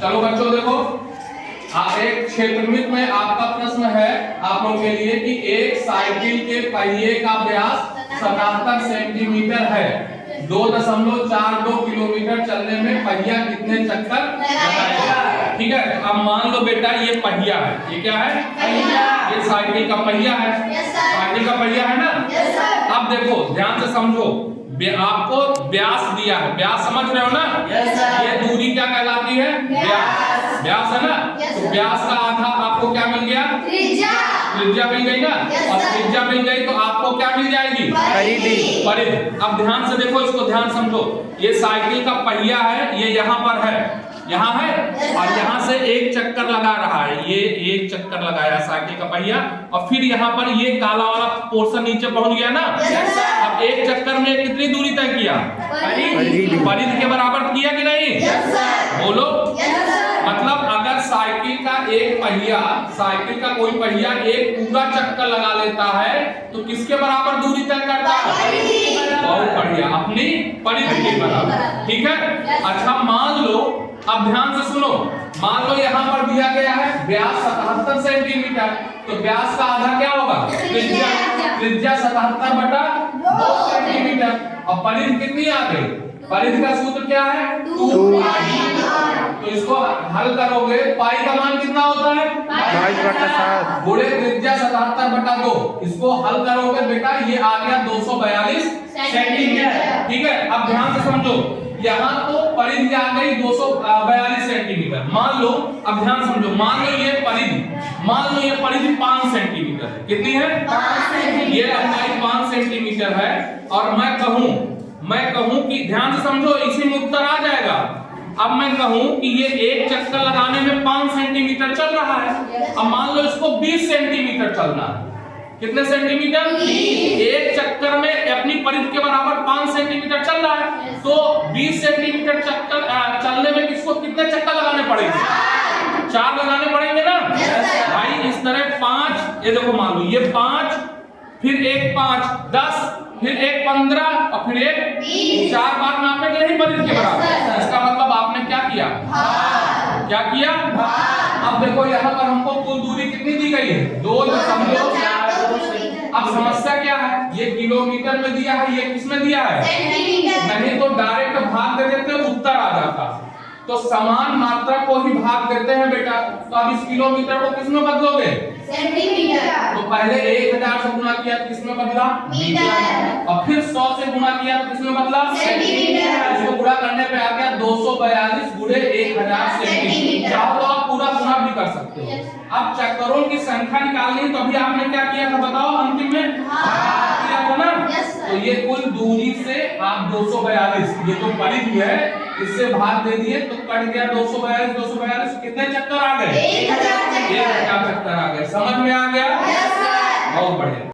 चलो बच्चों देखो, एक क्षेत्रमित में आपका प्रश्न है आप लोगों के लिए कि एक साइकिल के पहिए का व्यास 77 सेंटीमीटर है, 2.42 किलोमीटर चलने में पहिया कितने चक्कर लगाएगा। ठीक है, अब मान लो बेटा ये पहिया है, ये क्या है? पहिया। ये साइकिल का पहिया है। साइकिल का पहिया है ना। अब देखो ध्यान से समझो, आपको व्यास दिया है, व्यास समझ रहे हो ना? ये दूरी क्या कहलाती है? व्यास। व्यास है ना। तो व्यास का आधा आपको क्या मिल गया? त्रिज्या मिल गई ना। और त्रिज्या मिल गई तो आपको क्या मिल जाएगी? परिधि। अब ध्यान से देखो, इसको ध्यान समझो, ये साइकिल का पहिया है, ये यहाँ पर है, यहाँ है, और यहाँ से एक चक्कर लगा रहा है, ये एक चक्कर लगाया साइकिल का पहिया, और फिर यहाँ पर ये काला वाला पोर्शन नीचे पहुंच गया ना। अब एक चक्कर में कितनी दूरी तय किया? परिधि के बराबर किया कि नहीं? बोलो। मतलब अगर साइकिल का एक पहिया, साइकिल का कोई पहिया एक पूरा चक्कर लगा लेता है तो किसके बराबर दूरी तय करता है? बहुत बढ़िया, अपनी परिधि के बराबर। ठीक है। अच्छा मान लो, अब ध्यान से सुनो, मान लो यहाँ पर दिया गया है व्यास 77 सेंटीमीटर, तो व्यास का आधा क्या होगा? त्रिज्या 77/2 सेंटीमीटर, और परिधि कितनी आ गई? परिधि का सूत्र क्या है? 2 तो इसको हल करोगे, पाई का मान कितना होता है? 22/7 गुणे त्रिज्या 77/2। इसको हल करोगे बेटा, ये आ गया 242 सेंटीमीटर। ठीक है। अब ध्यान से समझो, यहाँ तो परिधि आ गई 242 सेंटीमीटर। मान लो, अब ध्यान समझो, मान लो ये परिधि 5 सेंटीमीटर है। कितनी है? 5 सेंटीमीटर। ये लंबाई 5 सेंटीमीटर है, और मैं कहूं कि ध्यान से समझो, इसी में उत्तर आ जाएगा। अब मैं कहूं कि ये एक चक्कर लगाने में 5 सेंटीमीटर चल रहा है, अब मान लो इसको 20 सेंटीमीटर चलना है। कितने सेंटीमीटर? एक चक्कर में अपनी परिधि के बराबर 5 सेंटीमीटर चल रहा है, तो 20 सेंटीमीटर चक्कर चलने में किसको कितने चक्कर लगाने पड़ेंगे? 4 लगाने पड़ेंगे ना भाई। इस तरह 5, ये देखो मान लो ये 5, फिर एक 5 10, फिर एक 15, और फिर एक 4 बार नापे कि नहीं परिधि के बराबर। इसका मतलब आपने क्या किया? क्या किया? अब देखो यहाँ पर हमको कुल दूरी कितनी दी गई है? 2.4। अब समस्या क्या है? ये किलोमीटर में दिया है, ये किस में दिया है? नहीं तो डायरेक्ट भाग दे देते उत्तर आ जाता। तो समान मात्रा को ही भाग देते हैं बेटा। तो अब इस किलोमीटर को किस में बदलोगे? सेंटीमीटर। तो पहले 1000 से गुणा किया तो किस में बदला? मीटर। और फिर 100 से गुणा किया तो किस में बदला? सेंटीमीटर। इसको गुणा करने पे आ गया 242 गुणे 1000 सेंटीमीटर। चाहो तो आप पूरा गुणा भी कर सकते हो। अब चक्करों की संख्या निकालनी है, तो अभी आपने क्या किया था बताओ? अंतिम में किया था ना। तो ये कुल दूरी से आप 242, ये तो परिधि है, इससे भाग दे दिए तो कट गया 242 कितने चक्कर आ गए? 1000 चक्कर आ गए। समझ में आ गया? बहुत बढ़िया।